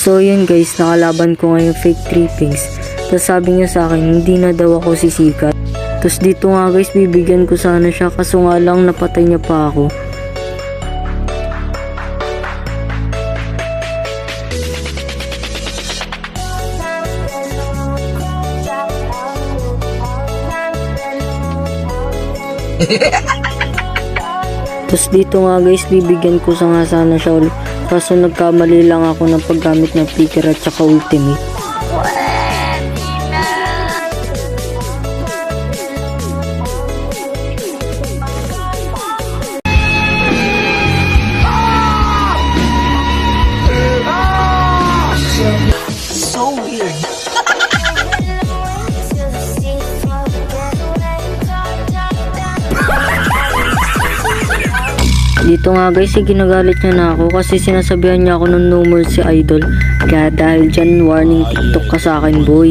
So yun guys, nakalaban ko ngayon fake trippings. Tapos sabi niya sa akin, hindi na daw ako sisikat. Tapos dito nga guys, bibigyan ko sana siya, kaso nga lang napatay niya pa ako. Tapos dito nga guys, bibigyan ko sana siya ulit. Kaso nagkamali lang ako ng paggamit ng flicker at saka ultimate. So weird. Dito nga guys, ginagalit niya na ako kasi sinasabihan niya ako ng no mercy idol. Kaya dahil dyan, warning TikTok ka sa akin boy.